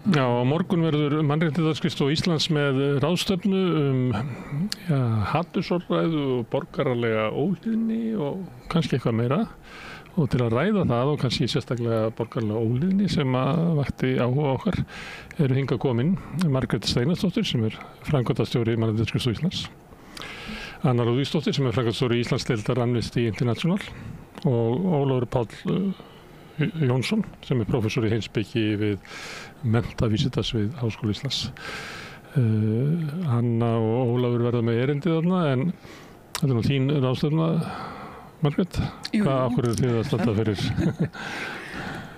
Já, á morgun verður Mannréttindaskrifstofa Íslands með ráðstefnu hatursorðræðu og borgaralega óhlýðni og kannski eitthvað meira. Og til að ræða það og kannski sérstaklega borgaralega óhlýðni sem vakti áhuga okkar eru hingað komin Margrét Steinarsdóttir sem framkvæmdastjóri Mannréttindaskrifstofu Íslands, Anna Lúðvíksdóttir sem framkvæmdastjóri Íslandsdeildar Amnesty International og Ólafur Páll Jónsson sem prófessor í heimspeki við menntavísindasvið Háskóla Íslands. Anna og Ólafur verða með erindið þarna en þetta nú þín ráðstefna, Margrét. Hvað okkur þið að standa fyrir?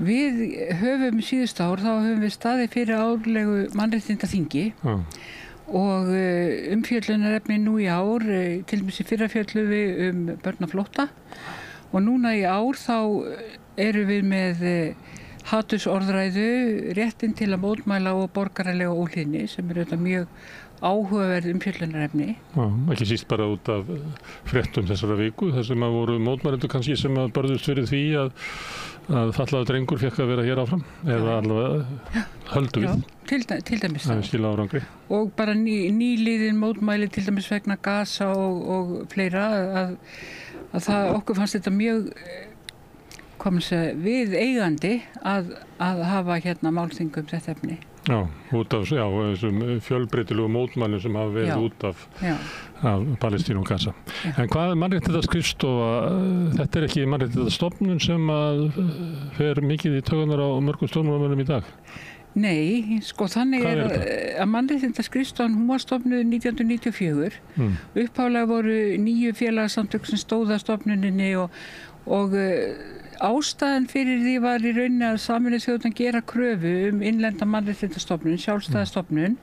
Við höfum síðust ár, þá höfum við staðið fyrir árlegu mannréttindaþingi og umfjöllunarefni nú í ár, til dæmis í fyrra fjöllum við börn á flótta og núna í ár þá erum við með hatursorðræðu, réttin til að mótmæla og borgaralega óhlýðni sem auðvitað mjög áhugaverð umfjöllunarefni. Já, ekki síst bara út af fréttum þessara viku, þar sem voru mótmælendur kannski sem börðust fyrir því að fatlaður drengur fékk að vera hér áfram eða allavega höldu við. Já, til dæmis það. Skila árangri. Og bara nýliðin mótmæli til dæmis vegna Gaza og fleira að það okkur fannst þetta mjög við eigandi að hafa hérna málþing þetta efni. Já, út af þessum fjölbreytilegu mótmælum sem hafa verið út af Palestínu og Gaza. En hvað Mannréttindaskrifstofa, þetta ekki Mannréttindastofnun sem fer mikið í taugarnar á mörgum stjórnmálamönnum í dag? Nei, þannig að Mannréttindaskrifstofan hún var stofnuð 1994. Upphaflega voru 9 félagasamtök sem stóðu að stofnuninni og ástæðan fyrir því var í rauninni að Sameinuðu þjóðirnar gera kröfu innlenda mannréttindastofnun, sjálfstæða stofnun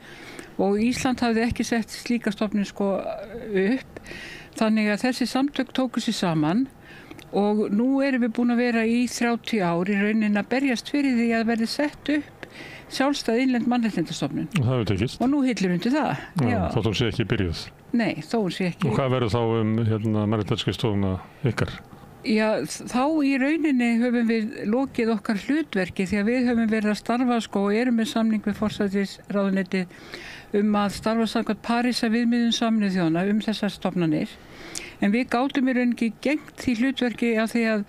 og Ísland hafði ekki sett slíka stofnun upp. Þannig að þessi samtök tóku sig saman og nú erum við búin að vera í 30 ár í rauninni að berjast fyrir því að verði sett upp sjálfstæð innlend mannréttindastofnun. Og það hefur tekist. Og nú hillir undir það. Já, þótt hún sé ekki byrjuð. Nei, þó hún sé ekki. Og hvað verður þá Mannréttindaskrifstofuna ykkar? Já, þá í rauninni höfum við lokið okkar hlutverki því að við höfum verið að starfa og erum með samning við forsætisráðuneytið að starfa samkvæmt Parísarviðmiðum Sameinuðu þjóðanna þessar stofnanir. En við gátum í rauninni ekki gegnt því hlutverki af því að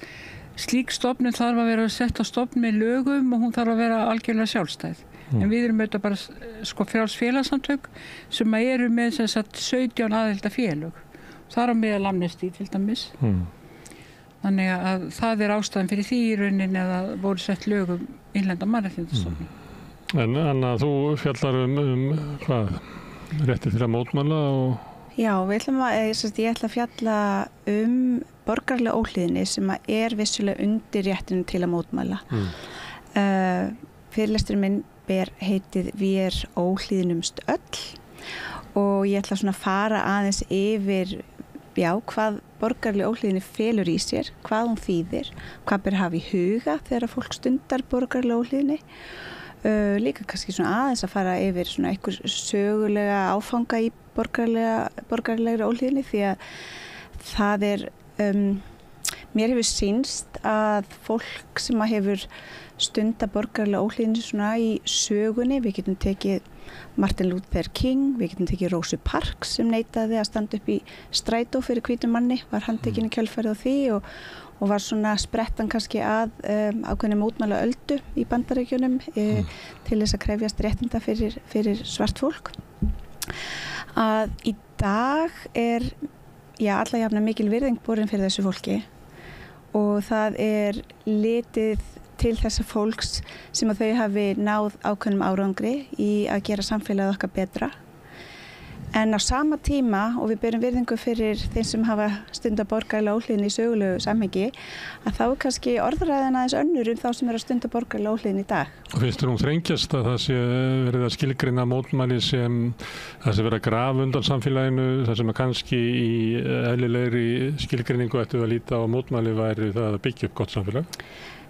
slík stofnun þarf að vera sett á stofn með lögum og hún þarf að vera algjörlega sjálfstæð. En við erum auðvitað bara frjáls félagasamtök sem eru með 17 aðilda félög. Þar á meðal Amnesty til dæmis. Þannig að það ástæðan fyrir því í rauninni að það voru sett lögum innlenda mannréttindastofnun. En Anna, þú fjallar hvað? Rétti til að mótmæla og... Já, ég ætla að fjalla borgaralega óhlýðni sem vissulega undir réttinu til að mótmæla. Fyrirlesturinn minn ber heitið Við óhlýðnumst öll og ég ætla að fara aðeins yfir hvað borgaralega óhlýðni felur í sér, hvað hún þýðir, hvað ber hafa í huga þegar fólk stundar borgaralega óhlýðni. Líka kannski aðeins að fara yfir einhver sögulega áfanga í borgaralegri óhlýðni því að það mér hefur sýnst að fólk sem hefur stundað borgaralega óhlýðni í sögunni, við getum tekið Martin Luther King, við getum tekið Rosa Parks sem neitaði að standa upp í strætó fyrir hvítum manni, var handtekinn í kjölfarið á því og var sprettan kannski að ákveðinni mótmæla öldu í Bandaríkjunum til þess að krefjast réttinda fyrir svart fólk. Að í dag alla jafna mikil virðing borin fyrir þessu fólki og það litið til þessa fólks sem að þau hafi náð ákveðnum árangri í að gera samfélagið okkar betra. En á sama tíma, og við berum virðingu fyrir þeim sem hafa stundað borgaralega óhlýðni í sögulegu samhengi, að þá kannski orðræðan aðeins önnur þá sem að stunda borgaralega óhlýðni í dag. Og finnst þér þrengjast að það sé verið að skilgreina mótmæli sem það sé verið að grafa undan samfélaginu, það sem að kannski í eðlilegri skilgreiningu ættu að líta á mótmæli væri það að byggja upp gott samfélag?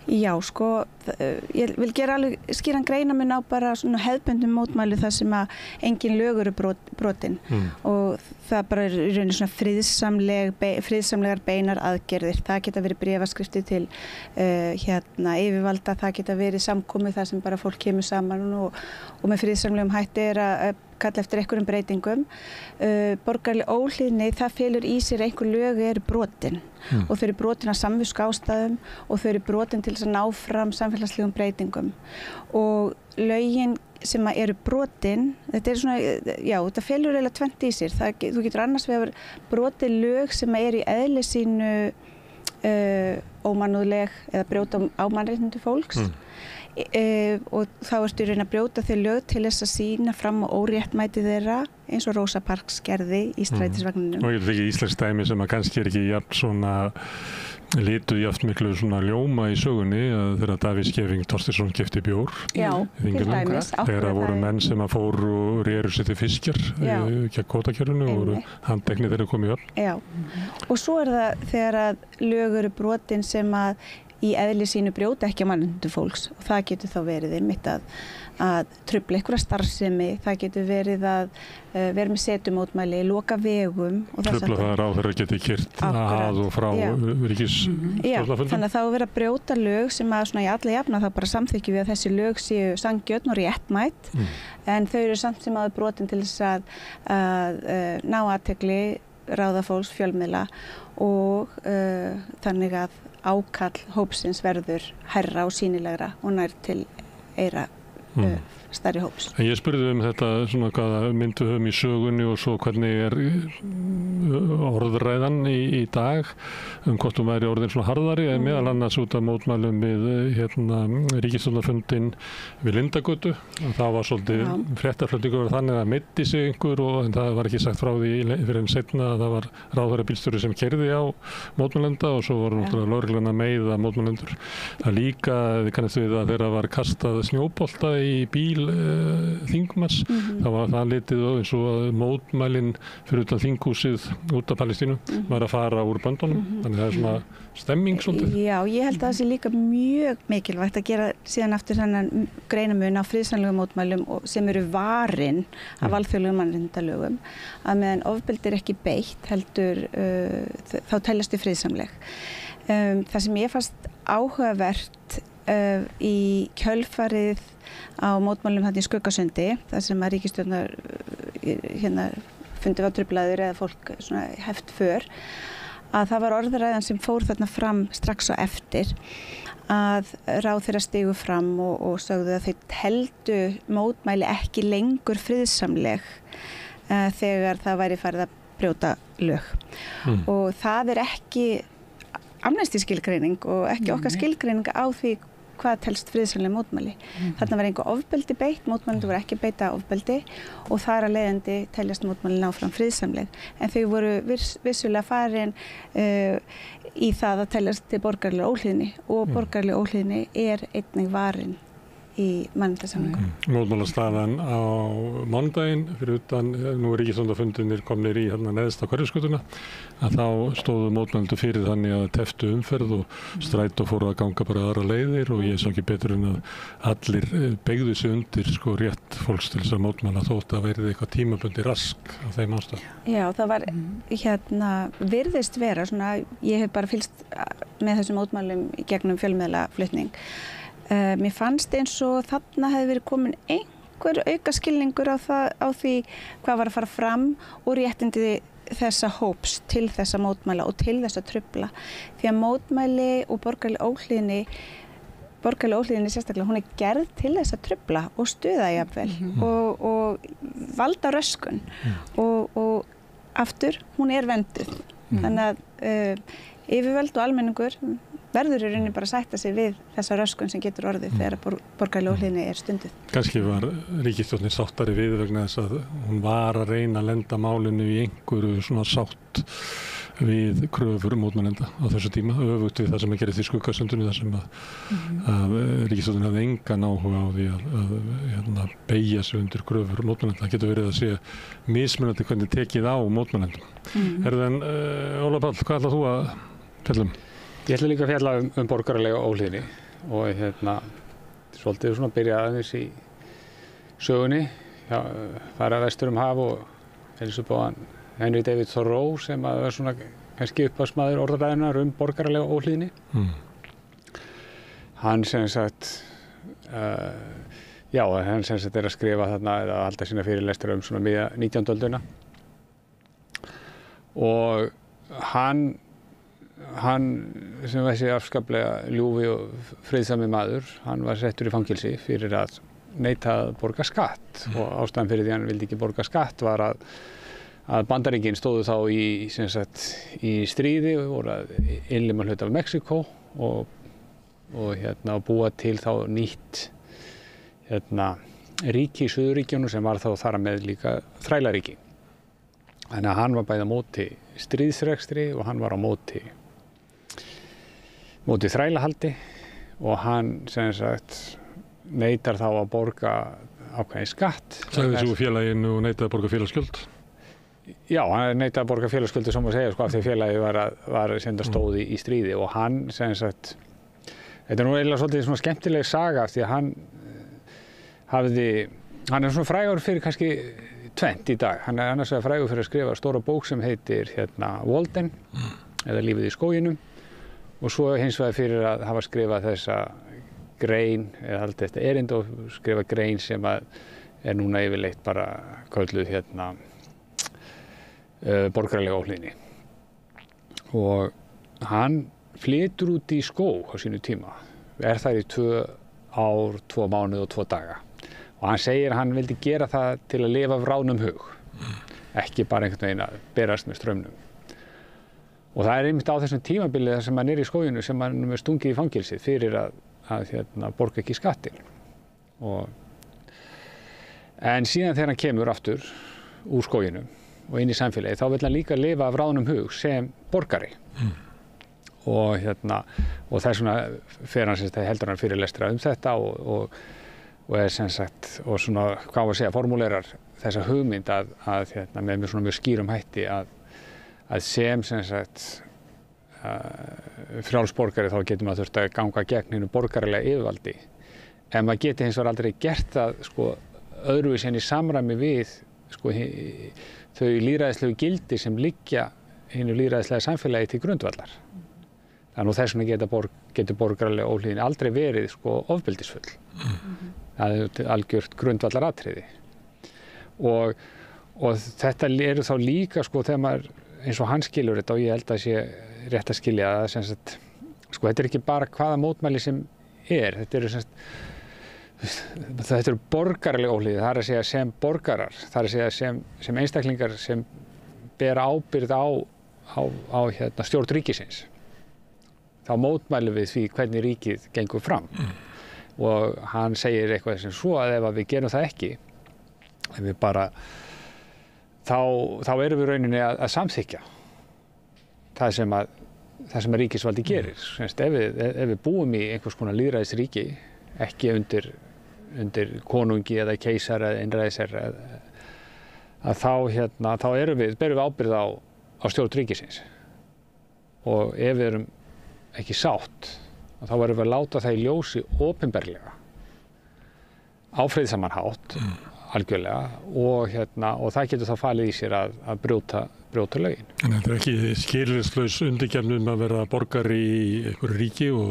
Já, sko, ég vil gera alveg skýran greinamun á bara svona hefðbundum mótmæli þar sem að engin lög eru brotin og það bara er í rauninni svona friðsamlegar beinar aðgerðir. Það geta verið bréfaskriftir til yfirvalda, það geta verið samkomið þar sem bara fólk kemur saman og með friðsamlegum hætti er að kalla eftir einhverjum breytingum. Borgaraleg óhlýðni, það felur í sér einhver lög eru brotin og þau eru brotin af samviskuástæðum og þau eru brotin til þess að ná fram samfélagslegum breytingum og lögin sem eru brotin, þetta er svona, já, þetta felur eiginlega tvennt í sér. Þú getur annars vegar brotið lög sem eru í eðli sínu ómannúðleg eða brjóta á mannréttindi fólks og þá ertu í raun að brjóta þau lög til þess að sýna fram á óréttmæti þeirra eins og Rosa Parks gerði í strætisvagninum. Og ég veit ekki íslensk dæmi sem að kannski er ekki jafn svona lituð jafn miklu svona ljóma í sögunni þegar Davíð Scheving Thorsteinsson keypti bjór. Já, til dæmis. Þegar það voru menn sem að fóru og réru sér til fiskjar gegn kvótakerfinu og voru handteknir þegar komið upp. Já, og svo er það þegar að lög eru brotin sem að í eðli sínu brjóta ekki á mannréttindi fólks og það getur þá verið einmitt að trufla einhverja starfsemi, það getur verið að vera með setumótmæli, loka vegum. Trufla það ráðherra geti keyrt að og frá ríkisstjórnarfundum. Já, þannig að þá er verið að brjóta lög sem að svona í alla jafna þá bara samþykkjum við að þessi lög séu sanngjörn og réttmæt en þau eru samt sem áður brotin til þess að ná athygli ráðafólks, fjölmiðla og þannig að ákall hópsins verður hærra og sýnilegra og nær til eyra stærri hóps. En ég spurði þetta svona hvaða mynd við höfum í sögunni og svo hvernig er orðræðan í dag hvort hún væri orðin svona harðari en meðal annars út af mótmælum við ríkisstjórnarfundinn við Lindagötu. Það var svolítið fréttaflutningur þannig að meiddi sig einhver en það var ekki sagt frá því fyrir en seinna að það var ráðherrabílstjóri sem keyrði á mótmælenda og svo voru náttúrulega lögreglan að meiða mótmælendur. Það líka kannast við að þeirra var kastað snjóbolta í bíl þingmanns, þá var það litið eins og að mótmælin fyrir utan þinghúsið út af Palestínu var að fara úr böndunum, þannig það er svona stemming svolítið. Já, ég held að það sé líka mjög mikilvægt að gera síðan aftur þennan greinamun á friðsamlegum mótmælum sem eru varin af alþjóðlegum mannréttindalögum, að meðan ofbeldi er ekki beitt heldur þá teljast þau friðsamleg. Það sem ég fannst áhugavert í kjölfarið á mótmælum þarna í Skuggasundi, þar sem að ríkisstjórnar fundi var truflaður eða fólk svona heft för, að það var orðræðan sem fór þarna fram strax á eftir að ráðherra stigu fram og sögðu að þau teldu mótmæli ekki lengur friðsamleg þegar það væri farið að brjóta lög. Og það er ekki Amnesty skilgreining og ekki okkar skilgreining á því hvað telst friðsamleg mótmæli. Þarna var einhver ofbeldi beitt, mótmælendur voru ekki beita ofbeldi og þar að leiðandi teljast mótmælin áfram friðsamleg. En þau voru vissulega farin í það að teljast til borgaraleg óhlýðni og borgaraleg óhlýðni er einnig varin í mannréttindasamningum. Mótmælastaðan á mánudaginn fyrir utan, nú er ríkisstjórnarfundirnir komnir í neðst á Hverfisgötuna, að þá stóðu mótmælendur fyrir þannig að teftu umferð og strætó fóru að ganga bara aðra leiðir og ég sá ekki betur en að allir beygðu sig undir rétt fólks til þess að mótmæla þótt að verði eitthvað tímabundi rask á þeim ástæðum. Já, það var virðist vera svona, ég hef bara fylgst með þessum mótmælum í gegnum fjölmiðlaflutning. Mér fannst eins og þarna hefði verið komin einhver aukaskilningur á því hvað var að fara fram og réttindi þessa hóps til þessa mótmæla og til þessa trufla. Því að mótmæli og borgaraleg óhlýðni sérstaklega, hún er gerð til þess að trufla og stuða jafnvel og valda röskun og aftur, hún er vernduð. Þannig að yfirvöld og almenningur verður í rauninni bara að sætta sig við þessa röskun sem getur orðið þegar borgaraleg óhlýðni er stunduð. Kannski var ríkisstjórnin sáttari við vegna þess að hún var að reyna að lenda málinu í einhverju svona sátt við kröfur mótmælenda á þessu tíma, öfugt við það sem að gerist í Skuggasundinu þar sem að ríkisstjórnin hafði engan áhuga á því að beygja sig undir kröfur mótmælenda. Það getur verið að sé mismunandi hvernig tekið á mótmælendum. En Óla Páll, hvað ætlar þú að fjalla um? Ég ætla líka að fjalla borgaralega óhlýðni og svolítið svona byrjaði aðeins í sögunni, fara vestur haf og heilsa upp á hann Henry David Thoreau sem að var svona kannski upphafsmaður orðræðunnar borgaralega óhlýðni. Hann sem sagt hann sem sagt að skrifa þarna eða halda sína fyrirlestra svona miðja 19. öldina og hann sem þessi afskaplega ljúfi og friðsami maður, hann var settur í fangelsi fyrir að neita að borga skatt og ástæðan fyrir því hann vildi ekki borga skatt var að Bandaríkin stóðu þá í stríði og voru að innlima hluta af Mexíkó og búa til þá nýtt ríki í Suðurríkjunum sem var þá þar með líka þrælaríki. Þannig að hann var bæði á móti stríðsrekstri og hann var á móti þrælahaldi og hann sem sagt neitar þá að borga ákveðinn skatt. Sagði þessu félaginu og neitaði að borga félagsskuld? Já, hann neitaði að borga félagsskuld sem að segja af því félagi var sem það stóði í stríði og hann sem sagt þetta nú eiginlega svolítið svona skemmtileg saga af því að hann svona frægur fyrir kannski tvennt í dag. Hann annars vegar frægur fyrir að skrifa stóra bók sem heitir Walden eða Lífið í skóginum og svo hins vegar fyrir að hafa skrifað þessa grein eða haldið þetta erind og skrifa grein sem að núna yfirleitt bara kölluð borgaralega óhlýðni. Og hann flytur út í skóg á sínu tíma, þar í 2 ár, 2 mánuði og 2 daga. Og hann segir að hann vildi gera það til að lifa af ráðnum hug, ekki bara einhvern veginn að berast með straumnum. Og það einmitt á þessum tímabili þar sem hann í skóginu sem hann er stungið í fangelsið fyrir að borga ekki skattinn. En síðan þegar hann kemur aftur úr skóginu og inn í samfélagi, þá vill hann líka lifa af ráðnum hug sem borgari. Og þess vegna fer hann heldur hann fyrirlestra þetta og sem sagt, og svona, hvað að segja, formúlerar þessa hugmynd með svona mjög skýrum hætti að sem sagt frjálsborgari þá getur maður þurft að ganga gegn hinu borgaralega yfirvaldi. En maður geti hins vegar aldrei gert það öðruvísi en í samræmi við þau lýðræðislegu gildi sem liggja hinu lýðræðislega samfélagi til grundvallar. Þannig að þess vegna getur borgaralega óhlýðni aldrei verið ofbeldisfull. Það er algjört grundvallaratriði. Og þetta eru þá líka þegar maður, eins og hann skilur þetta og ég held að sé rétt að skilja það, sem sagt, þetta er ekki bara hvaða mótmæli sem þetta eru borgaralega óhlýðni, það er að segja sem borgarar, það er að segja sem einstaklingar sem bera ábyrgð á stjórn ríkisins. Þá mótmælum við því hvernig ríkið gengur fram. Og hann segir eitthvað sem svo að ef við gerum það ekki, ef við bara, þá erum við rauninni að samþykkja það sem að ríkisvaldi gerir. Ef við búum í einhvers konar lýðræðisríki, ekki undir konungi eða keisara eða einræðisherra, þá berum við ábyrgð á stjórn ríkisins. Og ef við erum ekki sátt, þá verðum við að láta það í ljósi opinberlega á friðsaman hátt, algjörlega, og það getur þá falið í sér að brjóta lögin. En þetta er ekki skilyrðislaus undirgefni að vera borgari í einhverju ríki og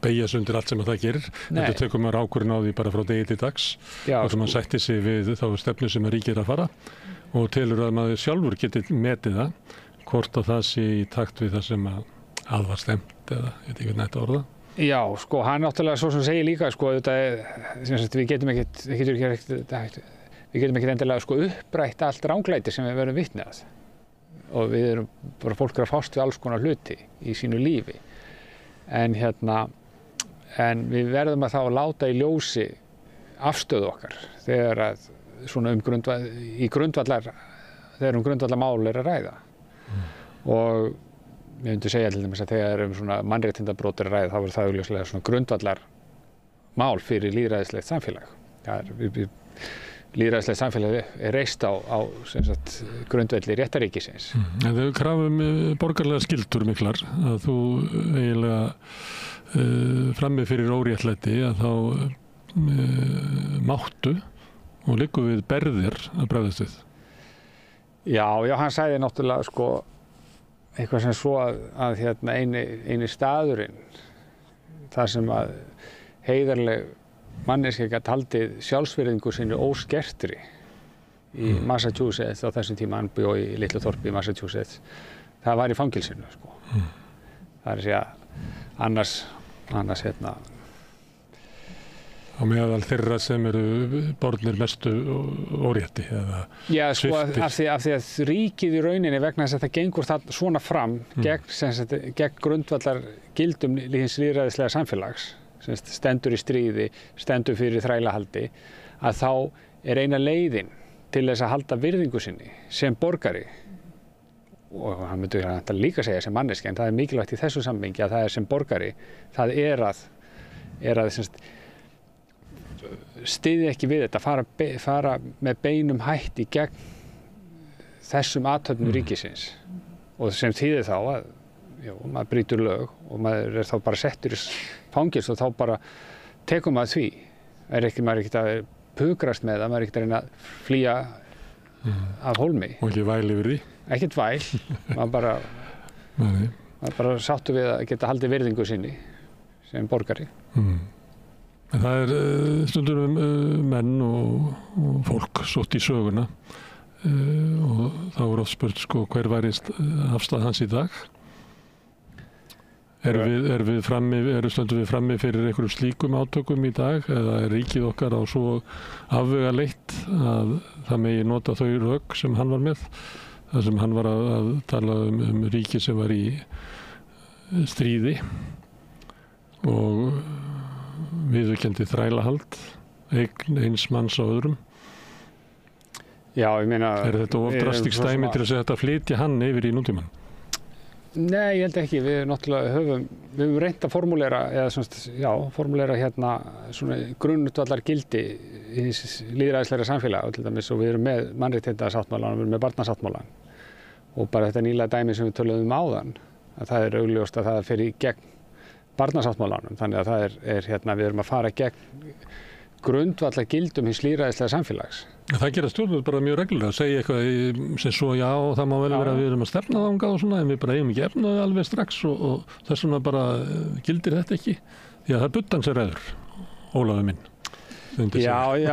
beygja sig undir allt sem það gerir. Þetta tekur maður ákvörðun á því bara frá degi til dags og sem maður sætti sig við þá stefnu sem ríkið er að fara og telur að maður sjálfur geti metið það hvort að það sé í takt við það sem að var stemt eða eitthvað nætt að orða. Já, hann náttúrulega svo sem segir líka, við getum ekkert endilega upprætt allt ranglæti sem við verðum vitni að. Og við erum bara fólk að fást við alls konar hluti í sínu lífi. En við verðum að þá láta í ljósi afstöðu okkar þegar að svona þegar grundvallarmál er að ræða. Og ég myndi segja til dæmis að þegar svona mannréttindabrót er að ræða, þá er það augljóslega svona grundvallarmál fyrir lýðræðislegt samfélag. Lýðræðislegt samfélag er reist á grundvelli réttaríkisins. En þau krafum borgarlega skyldur miklar að þú eiginlega frammi fyrir óréttlæti að þá máttu og liggur við berðir að bregðast við. Já, hann sagði náttúrulega sko eitthvað sem svo að eini staðurinn þar sem að heiðarleg manneskja gat haldið sjálfsvirðingu sinni óskertri í Massachusetts á þessum tíma, hann bjó í litlu þorpi í Massachusetts, það var í fangelsinu sko. Það er að segja annars á meðal þeirra sem eru bornir mestu órétti eða sko, af því að ríkið í rauninni vegna þess að þetta gengur það svona fram gegn grundvallar gildum hins lýðræðislega samfélags, sem stendur í stríði, stendur fyrir þrælahaldi, að þá er eina leiðin til þess að halda virðingu sinni sem borgari, og hann myndi líka segja sem manneskja, en það er mikilvægt í þessu sammengi að það er sem borgari, það er að styðja ekki við þetta, fara með beinum hætti gegn þessum athöfnum ríkisins, og sem þýðir þá að maður brýtur lög og maður er þá bara settur í fangelsinu og þá bara tekur maður því. Maður er ekkert að pukrast með það, maður er ekkert að reyna að flýja af hólmi. Og ekki væl yfir því? Ekkert væl, maður bara sáttu við að geta haldið virðingu sinni sem borgari. En það er stundum menn og fólk sótt í söguna og þá er oft spurt sko hver væri afstæð hans í dag? Stöndum við frammi fyrir einhverjum slíkum átökum í dag, eða er ríkið okkar á svo afvegaleitt að það megi nota þau rök sem hann var með, þar sem hann var að tala um ríki sem var í stríði og viðurkenndi þrælahald, eign eins manns á öðrum. Já, ég meina... Er þetta of drastískt dæmi til að segja þetta flytja hann yfir í nútímann? Nei, ég held ekki. Við náttúrulega höfum reynt að formúlera svona grundvallar gildi í lýðræðislegra samfélag til dæmis, og við erum með mannréttindasáttmálann, við erum með barnasáttmálann, og bara þetta nýlega dæmi sem við töluðum áðan, að það er augljóst að það fer í gegn barnasáttmálanum, þannig að það við erum að fara gegn grundvallar gildum hins lýðræðislega samfélags. Það gera stjórnvöld bara mjög reglulega, segja eitthvað sem svo það má vel vera að við erum að stefna þangað og svona, en við bara eigum ekki efnaði alveg strax og þess vegna bara gildir þetta ekki. Því að það er buddans reður, Ólafur minn. Já, en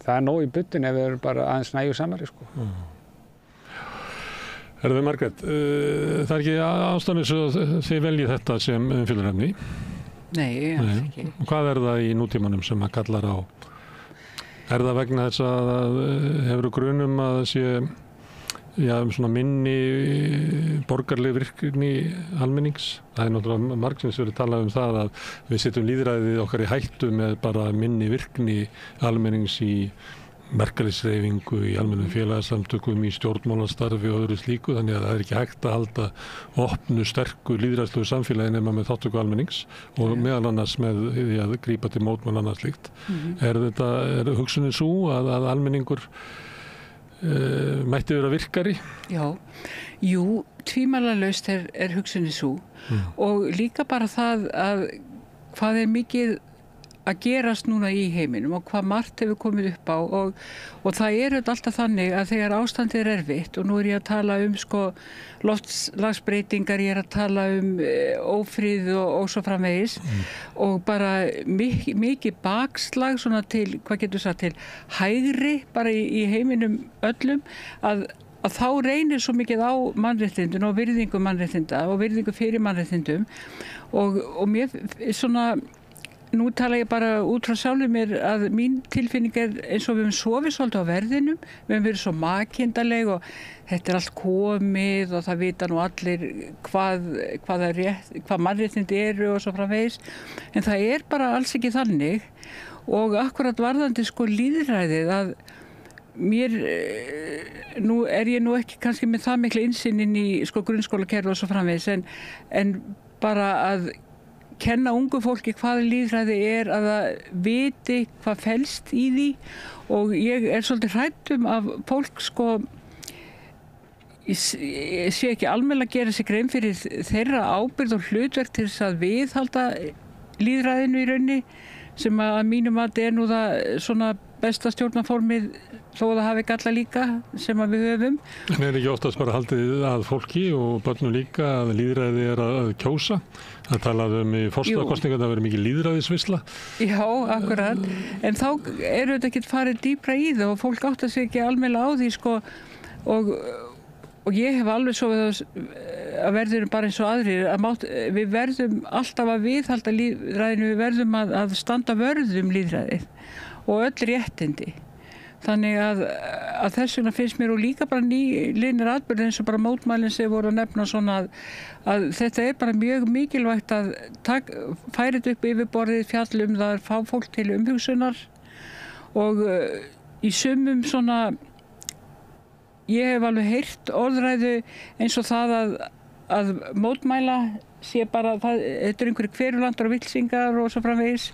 það er nóg í buddin ef við erum bara aðeins nægju samari, sko. Herðu Margrét, það er ekki ástæðan að þið veljið þetta sem umfjöllunarefni? Nei, alls ekki. Hvað er það í nútímanum sem að kallar á? Er það vegna þess að hefur grunum að það sé svona minni borgarleg virkni almennings? Það er náttúrulega margsins verið talað um það að við setjum lýðræðið okkar í hættu með bara minni virkni almennings í verkalýðshreyfingu, í almennum félagasamtökum, í stjórnmálastarfi og öðru slíku, þannig að það er ekki hægt að halda opnu, sterku, lýðræðislegu samfélagi nema með þátttöku almennings og meðal annars með því að grípa til mótmæla annað slíkt. Er hugsunin sú að almenningur mætti vera virkari? Já, jú, tvímælalaust er hugsunin sú og líka bara það að hvað er mikið að gerast núna í heiminum og hvað margt hefur komið upp á og það er alltaf þannig að þegar ástandið er erfitt, og nú er ég að tala um loftslagsbreytingar, ég er að tala um ófrið og svo framvegis og bara mikið bakslag svona til, hvað getur sagt, til hægri bara í heiminum öllum, að þá reynir svo mikið á mannréttindum og virðingu mannréttinda og virðingu fyrir mannréttindum og mér svona nú tala ég bara út frá sjálfum mér að mín tilfinning er eins og við höfum sofið svolítið á verðinum, við höfum verið svo makindaleg og þetta er allt komið og það vita nú allir hvað mannréttindi eru og svo framvegis, en það er bara alls ekki þannig og akkurat varðandi lýðræðið að mér, nú er ég nú ekki kannski með það mikla innsýn inn í grunnskólakerfi og svo framvegis en bara að kenna ungu fólki hvað lýðræði er, að það viti hvað felst í því og ég er svolítið hrædd af fólk ég sé ekki almennilega að gera sig grein fyrir þeirra ábyrgð og hlutverk til þess að viðhalda lýðræðinu í raunni sem að mínum að nú það svona besta stjórnarformið þó að það hafi galla líka sem að við höfum. En ekki oftast bara haldið að fólki og börnum líka að lýðræði að kjósa? Það talaði í forsetakosningu að það veri mikið lýðræðisvisla. Já, akkurat. En þá eru þetta ekki farið dýpra í það og fólk áttar sig ekki almennilega á því sko og ég hef alveg svo að verðum bara eins og aðrir að við verðum alltaf að viðhalda lýðræðinu, við verðum að standa vörðum lýðræðið og öll réttindi. Þannig að þess vegna finnst mér og líka bara nýliðnir atburðir eins og bara mótmælin sem voru að nefna svona að þetta bara mjög mikilvægt að færa þetta upp yfirborðið, fjalla það, fá fólk til umhugsunar og í sumum svona ég hef alveg heyrt orðræðu eins og það að mótmæla sé bara, þetta einhverju kverulandar og villsingar og svo framvegis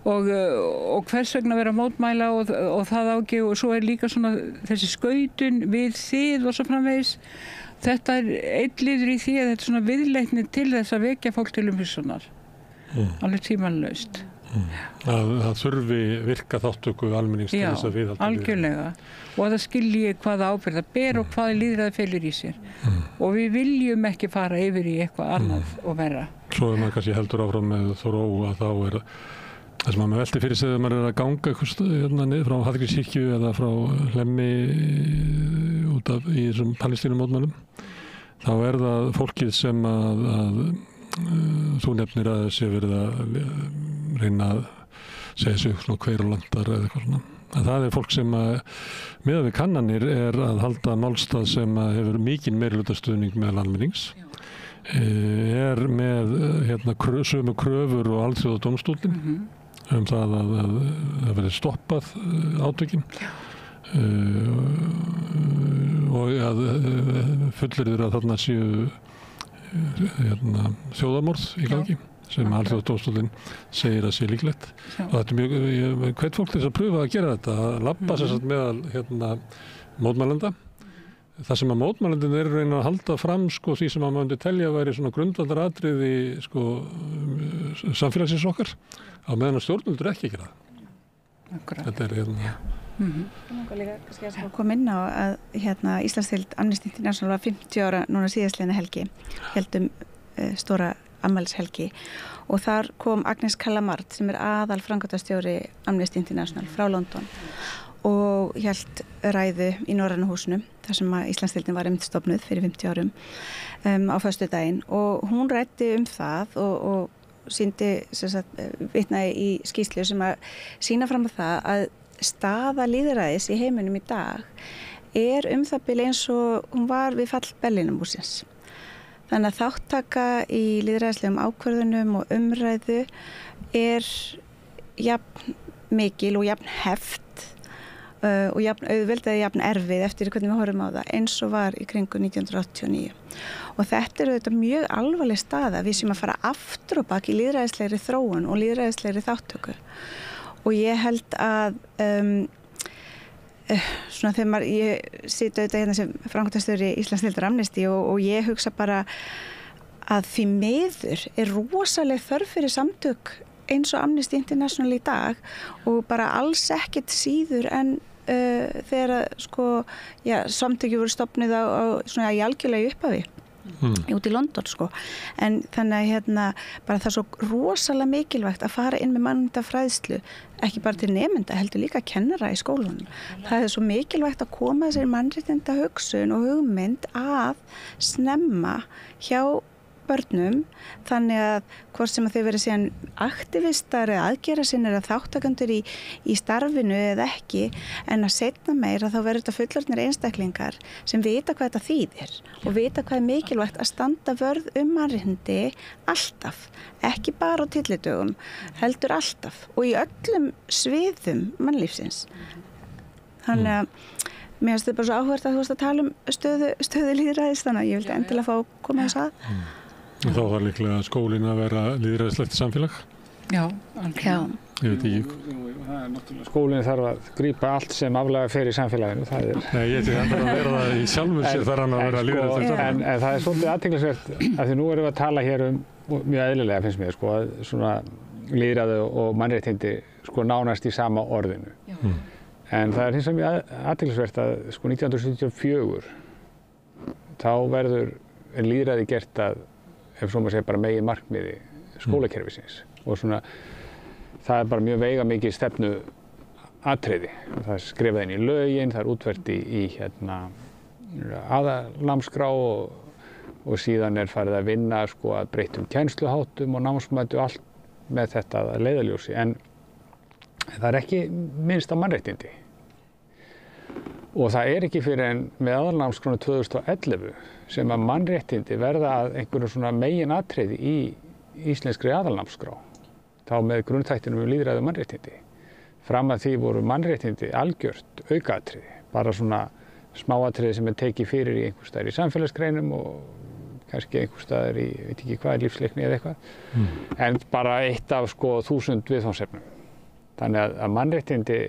og hvers vegna vera að mótmæla og það ági og svo líka svona þessi skautun við þið og svo framvegis. Þetta einn liður í því að þetta er svona viðleitni til þess að vekja fólk til umhugsunar. Alveg tímanlaust. Það þurfi virka þáttöku almennings til þess að viðhalda. Já, algjörlega. Og að það skilji hvaða ábyrgð það ber og hvaða lýðræði felur í sér. Og við viljum ekki fara yfir í eitthvað annað og verra. Svo maður kannski heldur áfram með Þóró að þá það sem maður velti fyrir sig þegar maður að ganga niður frá Hallgrímskirkju eða frá Hlemmi út af í þessum Palestínumótmælum. Þá það fólkið sem að þú nefnir að sé verið að reyna að segja sig svona kverulandar eða eitthvað svona. En það fólk sem miðað við kannanir að halda málstað sem hefur mikinn meirihlutastuðning meðal almennings. Með sömu kröfur og alþjóðadómstólinn það að verði stoppað átökin. Og að fullyrðir að þarna séu þjóðarmorð í gangi sem alþjóðadómstóllinn segir að sé líklegt. Og þetta mjög hvet fólk til þess að pröfa að gera þetta, að labba sérstaklega meðal mótmælenda. Það sem að mótmælendin reyna að halda fram því sem að maður myndi telja að væri svona grundvallaratriði samfélagsins okkar á meðan að stjórnvöldur ekki gera það. Akkurat. Þetta Langar líka kannski að koma inn á að Íslandsdeild Amnesty International var 50 ára núna síðastliðna helgi, héldum stóra afmælishelgi og þar kom Agnes Kalamard sem aðal framkvæmdastjóri Amnesty International frá London og hélt ræðu í Norræna húsinu þar sem að Íslandsdeildin var stofnuð fyrir 50 árum á föstudaginn og hún ræddi það og sýndi vitnaði í skýrslu sem að sýna fram á það að staða lýðræðis í heiminum í dag það bil eins og hún var við fall Berlínarmúrsins. Þannig að þáttaka í lýðræðislegum ákvörðunum og umræðu jafn mikil og jafn heft og jafn auðveld eða jafn erfið eftir hvernig við horfum á það eins og var í kringu 1989. Og þetta auðvitað mjög alvarleg staða við sem að fara aftur og bak í lýðræðislegri þróun og lýðræðislegri þáttöku. Og ég held að svona þegar ég sit auðvitað sem framkvæmdastjóri Íslandsdeildar Amnesty og ég hugsa bara að því miður rosaleg þörf fyrir samtök eins og Amnesty International í dag og bara alls ekkert síður en þegar samtöki voru stofnuð á í algjörlega upphafi. Út í London en þannig að bara það svo rosalega mikilvægt að fara inn með mannréttindafræðslu ekki bara til nemenda heldur líka kennara í skólunum. Það svo mikilvægt að koma þessari mannréttindahugsun og hugmynd að snemma hjá börnum þannig að hvort sem að þau verið síðan aktivistar eða aðgerðarsinnir eða þáttakendur í starfinu eða ekki en að seinna meira þá verður þetta fullorðnir einstaklingar sem vita hvað þetta þýðir og vita hvað mikilvægt að standa vörð mannréttindi alltaf, ekki bara á tyllidögum, heldur alltaf og í öllum sviðum mannlífsins. Þannig að mér finnst þetta bara svo áhugavert að þú varst að tala stöðu lýðræðis þannig að ég vildi endilega fá að koma þess að. Þá var líklega skólinn að vera lýðræðislegt samfélag. Já, Já. Ég veit ekki. Það er náttúrulega skólinn þarf að grípa allt sem aflaga fer í samfélaginu. Það er... Nei, ég veit ekki að vera það í sjálfur sér þar hann að vera lýðræðislegt samfélag. En það er svolítið athyglisvert að því nú erum við að tala hér mjög eðlilega finnst mér að svona lýðræði og mannréttindi nánast í sama orðinu. En það er hins vegar mjög athyglisvert að 1974 þá er lýðræði gert að, ef svo maður segir, bara megin markmiði skólakerfisins og það er bara mjög veigamikið stefnu atriði. Það er skrifað inn í lögin, það er útfært í aðalnámskrá og síðan er farið að vinna að breyttum kennsluháttum og námsmæti og allt með þetta að leiðarljósi. En það er ekki minnst á mannréttindi. Og það er ekki fyrir en með aðalnámskránu 2011 sem að mannréttindi verða að einhverjum svona megin atriði í íslenskri aðalnámskrá. Þá með grunnþættinum lýðræði og mannréttindi. Fram að því voru mannréttindi algjört aukaatriði, bara svona smáatriði sem er tekið fyrir í einhvers staðar í samfélagsgreinum og kannski einhvers staðar í, veit ekki hvað, lífsleikni eða eitthvað. En bara eitt af 1000 viðfangsefnum. Þannig að mannréttindi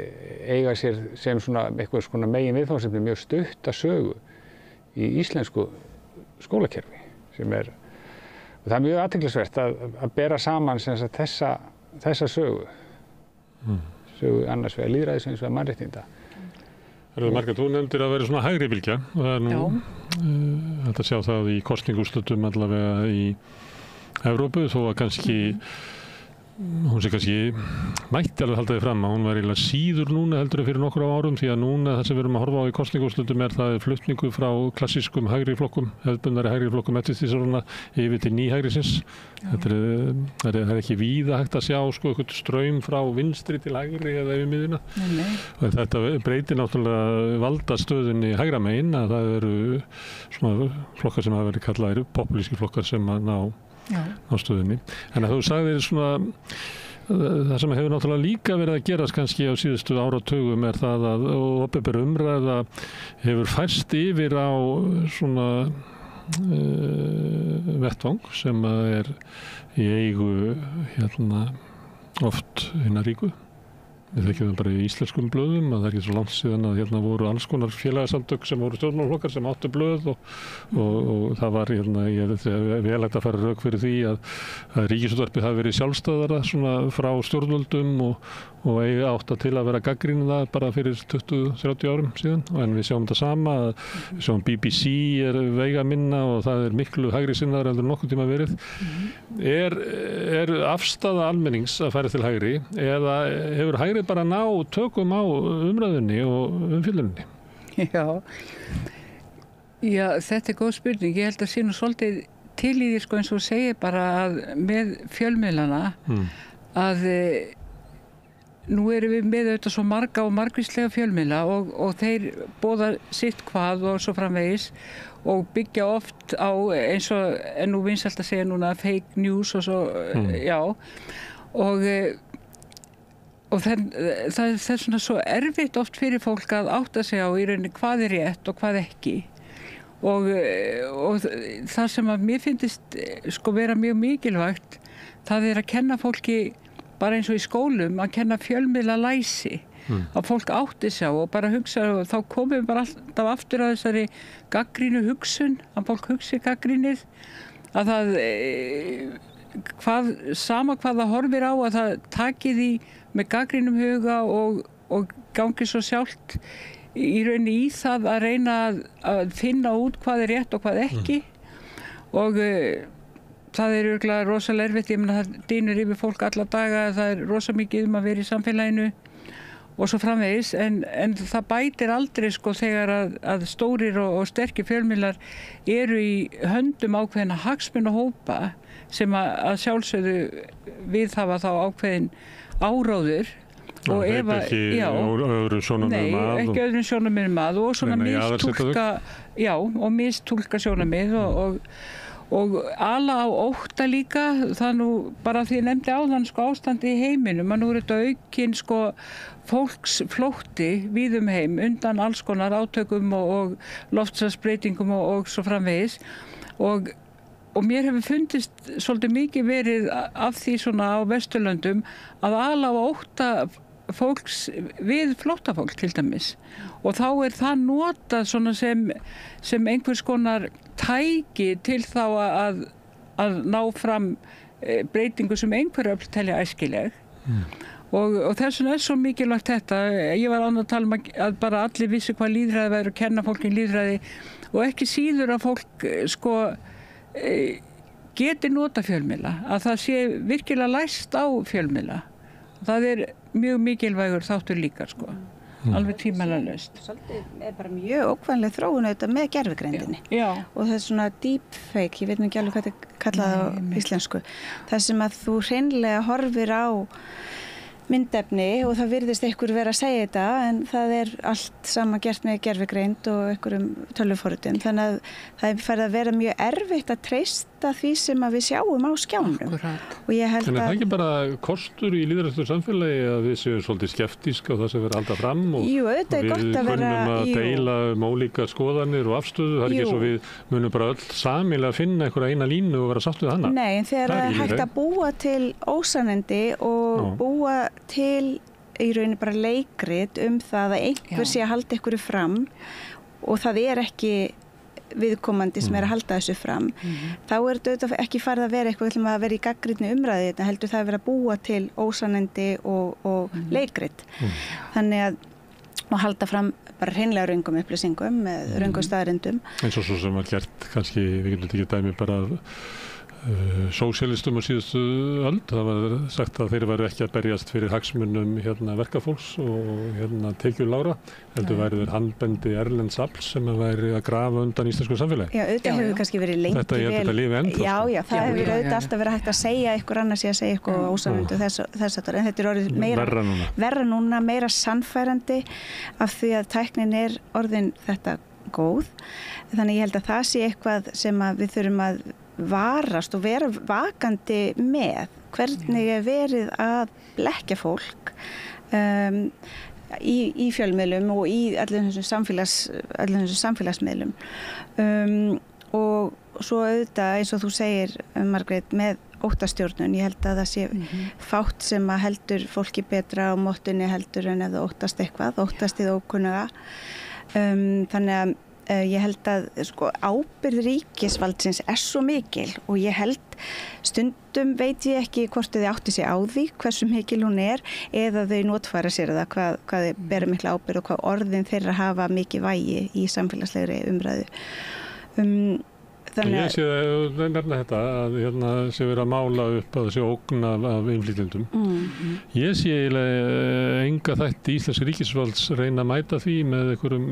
eiga sér sem svona eitthvað svona megin viðfangsefni mjög stutta sögu í íslensku skólakerfi sem er, og það er mjög athyglisvert að bera saman þessa sögu. Sögu annars vegar lýðræðis og hins vegar mannréttinda. Margrét, þú nefndir að vera svona hægri bylgja og það er nú hægt að sjá það í kosningaúrslitum allavega í Evrópu þó að kannski hún sé kannski mætti alveg halda því fram að hún var eiginlega síður núna heldur en fyrir nokkru árum því að núna það sem við erum að horfa á í kosningaúrslitum það er flutningu frá klassískum hægri flokkum, hefðbundnari hægri flokkum eftirstríðsárana yfir til nýhægrisins. Það er ekki víða hægt að sjá eitthvað straum frá vinstri til hægri eða yfir miðjuna. Og þetta breytir náttúrulega valdastöðunni hægra megin að það eru svona flokkar sem hafa verið kallaðir populískir flokkar sem að ná stöðunni. En að þú sagðir svona það sem hefur náttúrulega líka verið að gerast kannski á síðustu áratugum það að opinber umræða hefur færst yfir á svona vettvang sem er í eigu oft hinna ríku. Við þekkjum það bara í íslenskum blöðum að það er ekki svo langt síðan að voru alls konar félagasamtök sem voru stjórnmálaflokkar sem áttu blöð og það var ég vel hægt að fara rök fyrir því að Ríkisútvarpið hafi verið sjálfstæðara svona frá stjórnvöldum og eiga átt til að vera gagnrýnið það bara fyrir 20-30 árum síðan en við sjáum þetta sama við sjáum BBC er veigaminna og það er miklu hægri sinnaðar en nokkuð tíma verið. Er afstaða almennings að færa til hægri eða hefur hægri bara ná tökum á umræðunni og umfjöllunni? Já, þetta er góð spurning. Ég held að sé nú svolítið til í því eins og segir bara að með fjölmiðlana að nú erum við með auðvitað svo marga og margvíslega fjölmiðla og þeir boða sitt hvað og svo framvegis og byggja oft á eins og nú vinsælt að segja núna fake news og svo, og það er svona svo erfitt oft fyrir fólk að átta sig á í rauninni hvað er rétt og hvað ekki og það sem að mér finnst vera mjög mikilvægt það er að kenna fólki bara eins og í skólum að kenna fjölmiðla læsi að fólk átti sig á og bara hugsa og þá komum við bara alltaf aftur að þessari gagnrýnu hugsun að fólk hugsi gagnrýnið að það sama hvað það horfir á að það taki því með gagnrýnum huga og gangi svo sjálft í rauninni í það að reyna að finna út hvað er rétt og hvað ekki og það er örugglega rosalega erfitt, ég meina það dynur yfir fólk alla daga, það er rosa mikið að vera í samfélaginu og svo framvegis, en það bætir aldrei þegar að stórir og sterkir fjölmiðlar eru í höndum ákveðina hagsmunahópa sem að sjálfsögðu viðhafa þá ákveðin áróður og ef að ekki öðrum sjónarmiðum að ekki öðrum sjónarmiðum að og svona mistúlka sjónarmið og ala á ótta líka, það nú bara því ég nefndi áðan ástandi í heiminum, að nú er þetta aukinn fólksflótti víðum heim undan alls konar átökum og loftslagsbreytingum og svo framvegis og og mér hefur fundist svolítið mikið verið af því svona á Vesturlöndum að ala á ótta fólks við flóttafólk til dæmis og þá það notað svona sem einhvers konar tæki til þá að ná fram breytingu sem einhverju öll telja æskileg og þess vegna svo mikilvægt þetta. Ég var annað að tala að bara allir vissi hvað lýðræði væri og kenna fólki lýðræði og ekki síður að fólk geti nota fjölmiðla, að það sé virkilega læst á fjölmiðla. Það mjög mikilvægur þáttur líka alveg tímalalaust. Svolítið bara mjög ókvæðanleg þróun auðvitað með gervigreindinni. Já. Og það svona deepfake, ég veit nú ekki alveg hvað þetta kallað á íslensku. Það sem að þú hreinlega horfir á myndefni og það virðist einhver vera að segja þetta en það allt sama gert með gervigreind og einhverjum tölvuforritum. Þannig að það farið að vera mjög erfitt að treysta því sem að við sjáum á skjánum. Akkurat. Og ég held en það ekki bara kostur í lýðræðslegu samfélagi að við séum svolítið skeptísk á það sem verður að halda fram og jú, við kunnum að deila ólíka skoðanir og afstöðu. Það ekki svo við munum bara öll samilega að finna einhverja eina línu og vera sáttuð hana. Nei, en þegar það hægt að búa til ósannindi og búa til í rauninni bara leikrit það að einhver sé að halda einhverju fram og það ekki viðkomandi sem að halda þessu fram þá þetta ekki farið að vera eitthvað að vera í gagnrýnni umræðu, þetta heldur það að vera að búa til ósannindi og leikrit þannig að og halda fram bara hreinlega röngum upplýsingum með röngum staðrindum eins og svo sem var gert kannski, við getum ekki dæmi bara sósíalistum á síðustu öld. Það var sagt að þeir væru ekki að berjast fyrir hagsmunum verkafólks og tekjulágra. Heldur væru þeir handbendi erlends afls sem væri að grafa undan íslensku samfélagi. Já, auðvitað hefur kannski verið lengi vel. Þetta lifi ennþá. Já, það hefur auðvitað alltaf verið hægt að segja eitthvað annars að segja eitthvað ósamvindu þess að en þetta orðið verra núna, meira sannfærandi af því að tæknin orðin þetta góð. Þannig ég held að það sé eitthvað sem að við þurfum að varast og vera vakandi með hvernig verið að blekkja fólk í fjölmiðlum og í öllum þessum samfélagsmiðlum og svo auðvitað eins og þú segir Margrét með óttastjórnun, ég held að það sé fátt sem að heldur fólki betra á mottunni heldur en ef það óttast eitthvað, óttast í það ókunnuga þannig að ég held að ábyrgð ríkisvaldsins svo mikil og ég held stundum veit ég ekki hvort þau átti sig á því hversu mikil hún eða þau notfæra sér það hvað þau bera mikla ábyrgð og hvað orðin þeirra hafa mikið vægi í samfélagslegri umræðu. Ég sé að nefna þetta að sé verið að mála upp að það sé ógn af innflytjendum. Ég sé enga þætti íslensk ríkisvalds reyna að mæta því með einhverjum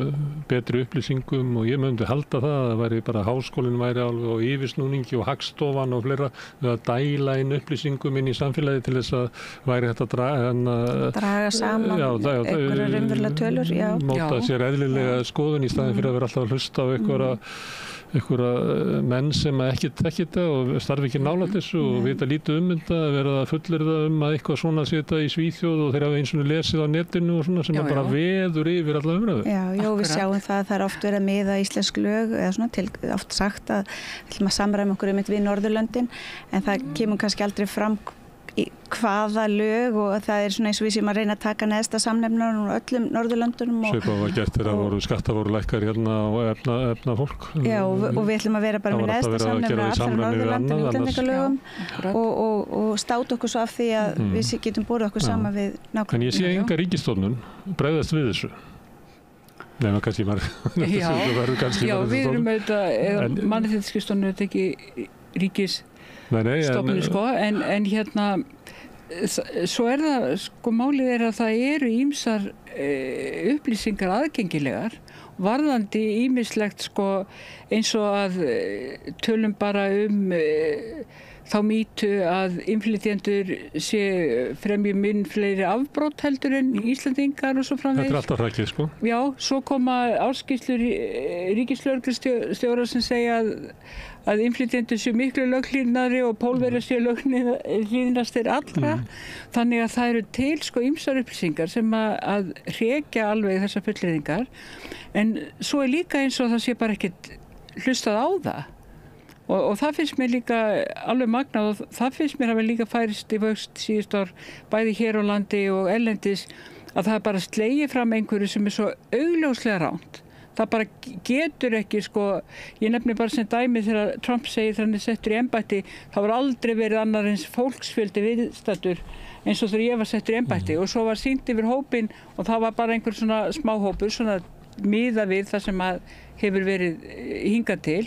betri upplýsingum og ég myndi halda það að væri bara háskólinn væri alveg á yfirsnúningi og Hagstofan og fleira við að dæla inn upplýsingum inn í samfélagi til þess að væri þetta draga saman einhverja raunverulega tölur. Móta sér eðlilega skoðun í staðinn fyrir að vera alltaf að hlusta á einhverja menn sem ekki tekja þetta og starfi ekki nálægt þessu og vita lítið þetta, vera að fullyrða að eitthvað svona sé þetta í Svíþjóð og þeir hafa eins og lesið á netinu og svona sem bara veður yfir alla umræðu. Já, við sjáum það oft verið að miða íslensk lög eða svona oft sagt að við ætlum að samræma okkur við Norðurlöndin en það kemur kannski aldrei fram hvaða lög og það svona eins og við sem að reyna að taka neðsta samnefnar og öllum Norðurlöndunum. Svipað var gert þegar skattar voru lækkar hérna á efna fólk. Já, og við ætlum að vera bara með neðsta samnefnar allra Norðurlöndum í útlendingalögum og státa okkur svo af því að við getum borið okkur sama við nákvæmlega. En ég sé enga ríkisstofnun bregðast við þessu. Nei, kannski Já, við erum auðvitað, Mannréttindaskrifstofan er ekki ríkisstofnun en svo það málið að það eru ýmsar upplýsingar aðgengilegar varðandi ýmislegt eins og að tölum bara þá mýtu að innflytjendur fremji mun fleiri afbrot heldur en Íslendingar og svo framvegis. Þetta alltaf hrækið, Já, svo koma áskýrslur ríkislögreglustjóra sem segja að innflytjendur séu miklu löghlýðnari og Pólverjar séu löghlýðnastir allra. Þannig að það eru til ýmsar upplýsingar sem að hrekja alveg þessar fullyrðingar. En svo líka eins og það sé bara ekkert hlustað á það. og það finnst mér líka alveg magnað og það finnst mér hafa líka færist í vöxt síðust ár bæði hér á landi og erlendis að það er bara slegið fram einhverju sem er svo augljóslega rangt. Það bara getur ekki, ég nefni bara sem dæmi þegar Trump segir þegar hann er settur í embætti, það var aldrei verið annar eins fólksfjöldi viðstaddur eins og þegar ég var settur í embætti og svo var sýnt yfir hópinn og það var bara einhver svona smáhópur, svona miða við það sem hefur verið hingað til.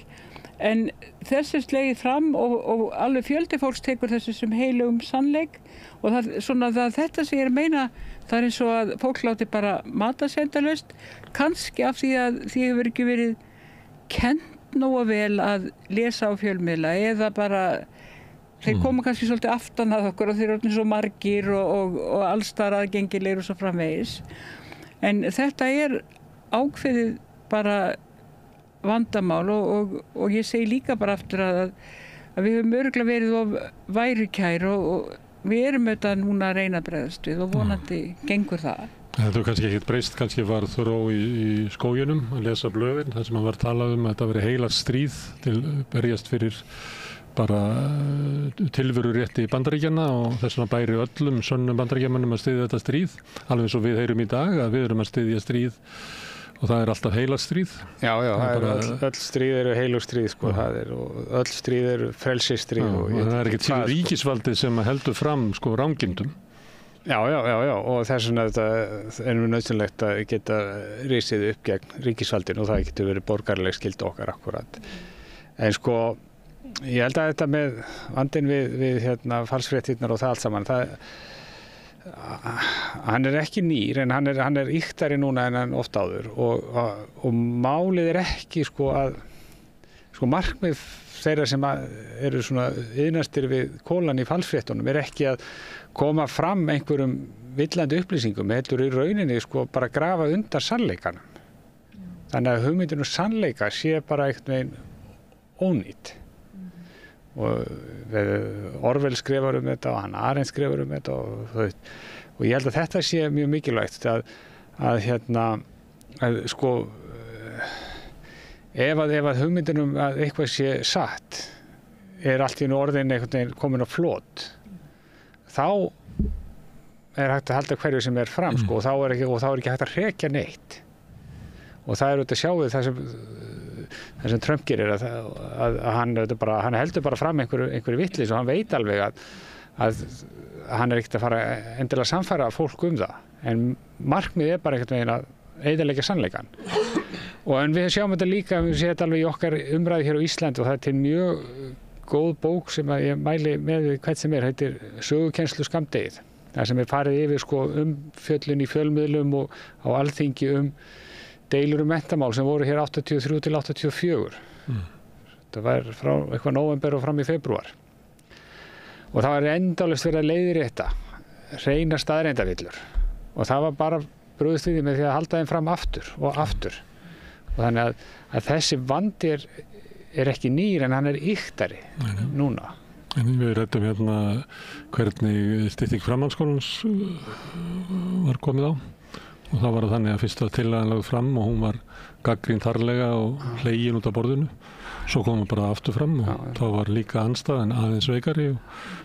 En þessi slegið fram og alveg fjöldi fólks tekur þessu sem heilugum sannleik og það er svona þetta sem ég er að meina, það er eins og að fólk láti bara matasendalaust, kannski af því að því hefur ekki verið kennt nógu vel að lesa á fjölmiðla eða bara þeir koma kannski svolítið aftan að okkur og þeir eru orðnir svo margir og allstar aðgengilegir og svo framvegis. En þetta er ákveðið bara vandamál og ég segi líka bara aftur að við höfum örugglega verið of værukær og við erum auðvitað núna að reyna að bregðast við og vonandi gengur það. Þetta hefur kannski ekkert breyst, kannski var Thoreau í skóginum að lesa blöðin, þar sem hann var talað um að þetta veri heilar stríð til berjast fyrir bara tilverurétti Bandaríkjanna og þess vegna bæri öllum sönnum Bandaríkjamönnum að styðja þetta stríð, alveg eins og við heyrum í dag að við erum að styðja stríð og það er alltaf heilarstríð. Já, öll stríð eru heilustríð, það er, og öll stríð eru frelsisstríð. Það er ekkert síður ríkisvaldið sem heldur fram rangindum. Já, og þess vegna er nauðsynlegt að geta risið upp gegn ríkisvaldinu og það getur verið borgaraleg skylda okkar akkúrat. En ég held að þetta með vandinn við falsfréttirnar og það allt saman, hann er ekki nýr en hann er ýktari núna en hann oft áður og málið er ekki að markmið þeirra sem eru svona iðnastir við kólan í falsfréttunum er ekki að koma fram einhverjum villandi upplýsingum, heldur í rauninni bara grafa undan sannleikanum. Þannig að hugmyndin sannleika sé bara einhvern veginn ónýtt. Og Orwell skrifar þetta og Hannah Arendt skrifar þetta og ég held að þetta sé mjög mikilvægt ef hugmyndin að eitthvað sé satt allt í einu orðin einhvern veginn komin á flot þá er hægt að halda hverju sem er fram og þá er ekki hægt að hrekja neitt og það er auðvitað sjáið það sem Trump gerir að hann heldur bara fram einhverju vitleysu og hann veit alveg að hann er ekkert að fara endilega samfæra fólk það en markmið er bara einhvern veginn að eyðileggja sannleikann en við sjáum þetta líka, við séum þetta alveg í okkar umræði hér á Íslandi og það er til mjög góð bók sem ég mæli með hvern sem heitir Sögukennslu skammdegið það sem farið yfir umfjöllun í fjölmiðlum og á Alþingi deilur menntamál sem voru hér 83 til 84. Það var frá eitthvað nóvember og fram í febrúar. Og það var endalaust verið að leiðrétta, hreina staðreyndavillur. Og það var bara brugðist við því með því að halda þeim fram aftur og aftur. Og þannig að þessi vandi er ekki nýr en hann er ýktari núna. En við ræddum hvernig stytting framhaldsskólans var komið á. Og það var þannig að fyrst var tillagan lögð fram og hún var gagnrýnd harðlega og hlegin út af borðinu. Svo kom hún bara aftur fram og þá var líka andstaðan aðeins veikari og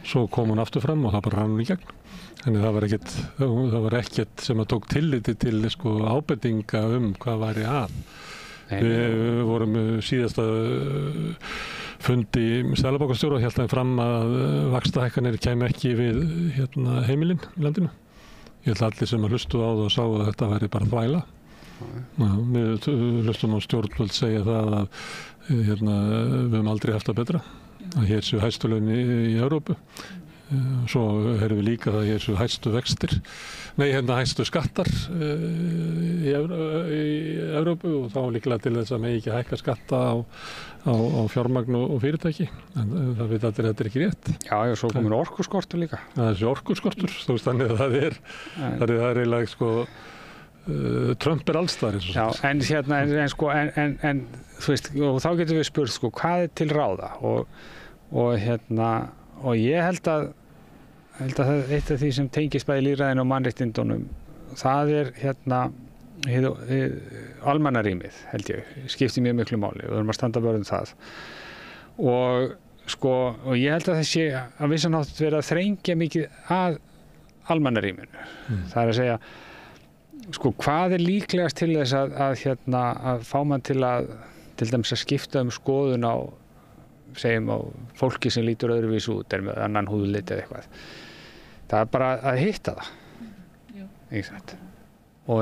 svo kom hún aftur fram og það bara rann hún í gegn. Þannig það var ekkert sem að tók tilliti til ábendinga hvað væri að. Við vorum síðasta fundi Seðlabankastjóra og hélt fram að vaxtahækkanir kæmi ekki við heimilin í landinu. Ég held allir sem að hlustu á það og sá að þetta væri bara þvæla. Við hlustum á stjórnvöld segja það að við höfum aldrei haft það betra. Að hér séu hæstu laun í Evrópu. Svo erum við líka það hér séu hæstu vextir. Hæstu skattar í Evrópu og þá líklega til þess að megi ekki hækka skatta á fjármagn og fyrirtæki. En það veit allir að þetta er ekki rétt. Já, svo komin orkuskortur líka. Það er orkuskortur, þannig að það er eiginlega Trump er allstar eins og en þú veist, og þá getum við spurt hvað er til ráða og ég held að eitt af því sem tengist bæði lýðræðinu og mannréttindunum það er almannarýmið held ég, skiptir mjög miklu máli og við erum að standa vörð það og ég held að þessi að vissan hátt verið að þrengja mikið að almannarýminu. Það er að segja, hvað er líklegast til þess að fá mann til dæmis að skipta skoðun á, segjum á fólki sem lítur öðruvís út, er með annan húðlit eða eitthvað. Það er bara að hitta það. Ekki sant? Og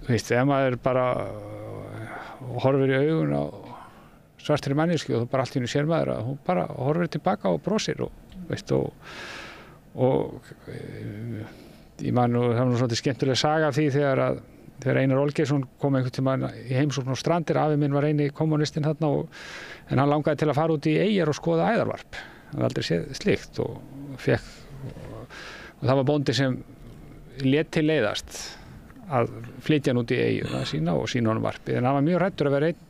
veist, ef maður bara horfir í augun á svartri mannesku og bara allt í einu sér maður að hún bara horfir tilbaka og brosir og ég man nú, það var nú svolítið skemmtileg saga af því þegar Einar Olgeirsson kom einhvern tímann í heimsókn á Strandir, afi minn var eini kommunistinn þarna en hann langaði til að fara út í eyjar og skoða æðarvarp. Hann hafði aldrei séð slíkt og það var bóndi sem lét til leiðast að flytja hann út í eyjuna sína og sína honum varpið, en hann var mjög hræddur að vera einn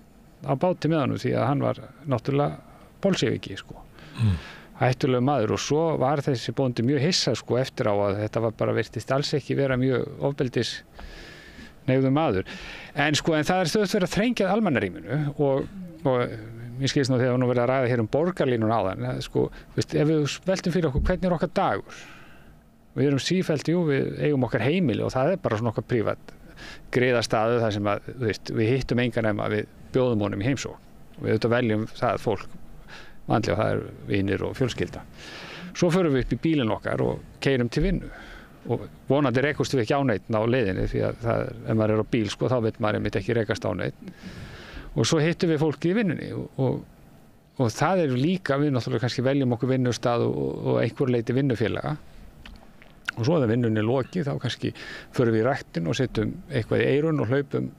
á báti með honum því að hann var náttúrulega bolséviki hættulegur maður, og svo var þessi bóndi mjög hissa eftir á að þetta var bara virtist alls ekki vera mjög ofbeldis hneigður maður, en það er stöðugt verið að þrengja almannarýminu og mér skilst nú þegar nú verið að ræða hér borgarlínuna áðan, ef við veltum fyrir okkur hvernig er okkar dagur, við erum sífellt, við eigum okkar heimili og það er bara svona okkar prívat griðastaðu þar sem að, við hittum engan nema við bjóðum honum í heimsókn og við auðvitað veljum það fólk vanlega, það er vinir og fjölskylda. Svo förum við upp í bílinn okkar og keyrum til vinnu og vonandi rekust við ekki á neitt á leiðinni því að ef maður er á bíl þá veit maður einmitt ekki rekast á neitt og svo hittum við fólki í vinnunni og það er líka, við náttúrulega kannski veljum okkur vinnustað og einhver leiti vinnufélaga og svo þegar vinnunni lokið þá kannski förum við í ræktin og setjum eitthvað í eyrun og hlaupum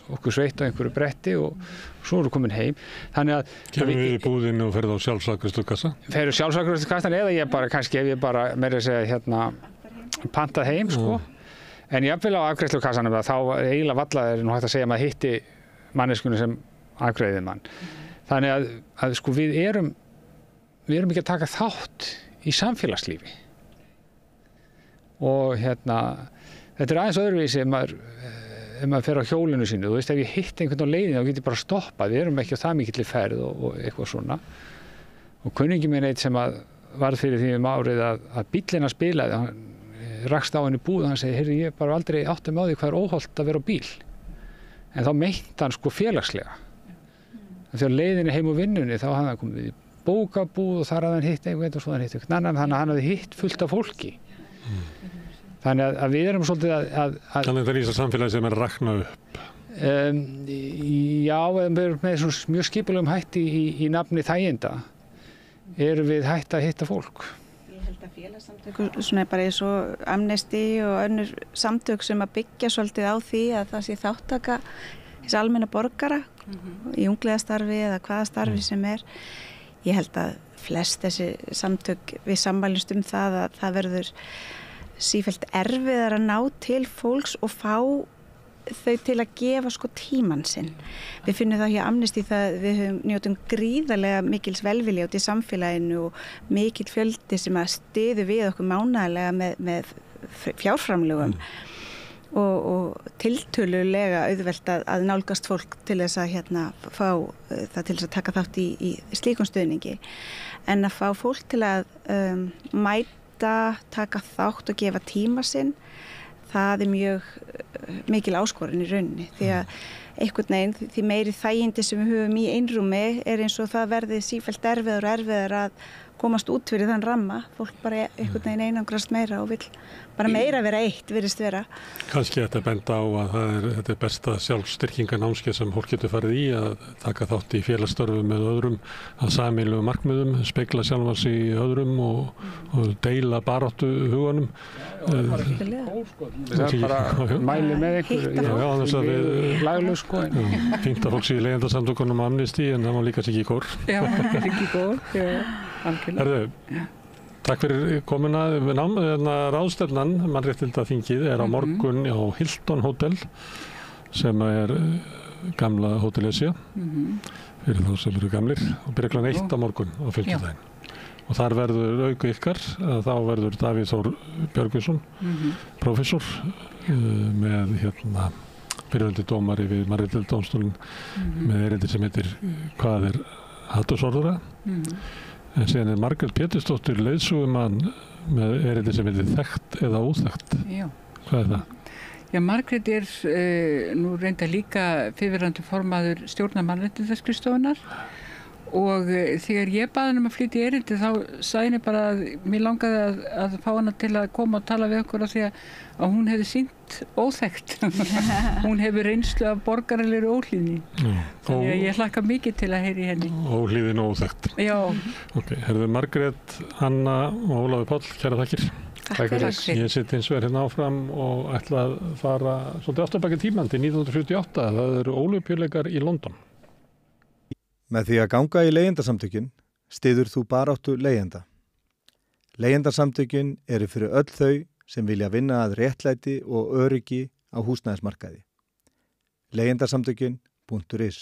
okkur sveitt á einhverju bretti og svo erum við komin heim. Þannig að kemur við í búðinu og ferð á sjálfsafgreiðslukassa? Ferðu sjálfsafgreiðslukassan eða ég bara kannski ef ég bara meira að segja pantað heim en jafnvel á afgreiðslukassanum þá eiginlega valla er nú hægt að segja að maður hitti manneskunni sem afgreiðir mann. Þannig að við erum ekki að taka þátt í samfélagslífi og þetta er aðeins öðruvísi ef maður fer á hjólinu sínu, ef ég hitt einhvern á leiðinu þá get ég bara stoppað, við erum ekki á það mikilli ferð og eitthvað svona og kunningi minn eitt sem varð fyrir því árið að bíllinn að spilaði, hann rakst á henni búð og hann segi, heyrðu, ég bara aldrei átti mig á því hvað er óhollt að vera á bíl en þá meinti hann félagslega þegar leiðinni heim úr vinnunni þá hafði hann komið í bókabúð og þar hafði hann hitt einhvern og svo hann hitt einhvern annan, þannig að hann hafði hitt fullt af fólki Þannig að við erum svolítið að Þannig að það er í þessu samfélagi sem er að rakna upp? Já, við erum með svona mjög skipulegum hætti í nafni þæginda erum við hætt að hitta fólk. Ég held að félagssamtök, svona bara eins og Amnesty og önnur samtök sem að byggja svolítið á því að það sé þáttaka þessi almenna borgara í ungliðastarfi eða hvaða starfi sem er. Ég held að flest þessi samtök við sammælumst það að það verður sífellt erfiðar að ná til fólks og fá þau til að gefa tímann sinn. Við finnum það hjá Amnesty það við njótum gríðarlega mikils velvilja út í samfélaginu og mikill fjöldi sem að styður við okkur mánaðarlega með fjárframlögum og tiltölulega auðvelt að nálgast fólk til þess að fá það til þess að taka þátt í slíkum stuðningi en að fá fólk til að taka þátt og gefa tíma sinn það er mjög mikil áskorun í rauninni því að einhvern veginn því meiri þægindi sem við höfum í einrúmi er eins og það verði sífellt erfiðar að komast út fyrir þann ramma fólk bara einhvern veginn einangrast meira og vill bara meira vera eitt virðist vera. Kannski þetta benda á að þetta er besta sjálfstyrkinganámskeið sem fólk getur farið í að taka þátt í félagsstörfum með öðrum að sameiginlegum markmiðum, spegla sjálfans í öðrum og deila baráttu huganum. Það er bara mæli með einhverju laglaug Fínt að fólk sé í leigjendasamtökunum Amnesty en það má líka sig í kór. Já, ekki í kór, já. Takk fyrir komuna. Ráðstefnan Mannréttindaþingið er á morgun á Hilton Hotel sem er gamla Hotel Esja fyrir þá sem eru gamlir og byrja kl. 1 á morgun á fimmtudaginn. Og þar verður auku ykkar, þá verður Davíð Þór Björgvinsson, prófessor með fyrrverandi dómari við Mannréttindadómstólinn með erindi sem heitir Hvað er hatursorðræða? En síðan Margrét Pétursdóttir leiðsögumann með erindi sem heitir Þekkt eða óþekkt. Já. Hvað er það? Já, Margrét nú reynda líka fyrrverandi formaður stjórnar Mannréttindaskrifstofunnar og þegar ég baði hann að flytja erindi þá sagði henni bara að mér langaði að fá hana til að koma og tala við okkur af því að hún hefði sýnt óþekkt. Hún hefur reynslu af borgaralegri óhlýðni. Þannig að ég hlakka mikið til að heyri henni. Óhlýðin og óþekkt. Já. Ok, herðu Margrét, Anna og Ólafur Páll, kæra þakkir. Takk fyrir. Ég sitt hins vegar hérna áfram og ætla að fara svolítið afturbaki tímann til 1978. Það eru Ólympíuleikar í London. Með því að ganga í leigjendasamtökin styður þú baráttu leigjenda. Leigjendasamtökin eru fyrir öll þau sem vilja vinna að réttlæti og öryggi á húsnæðismarkaði. Leigjendasamtökin.is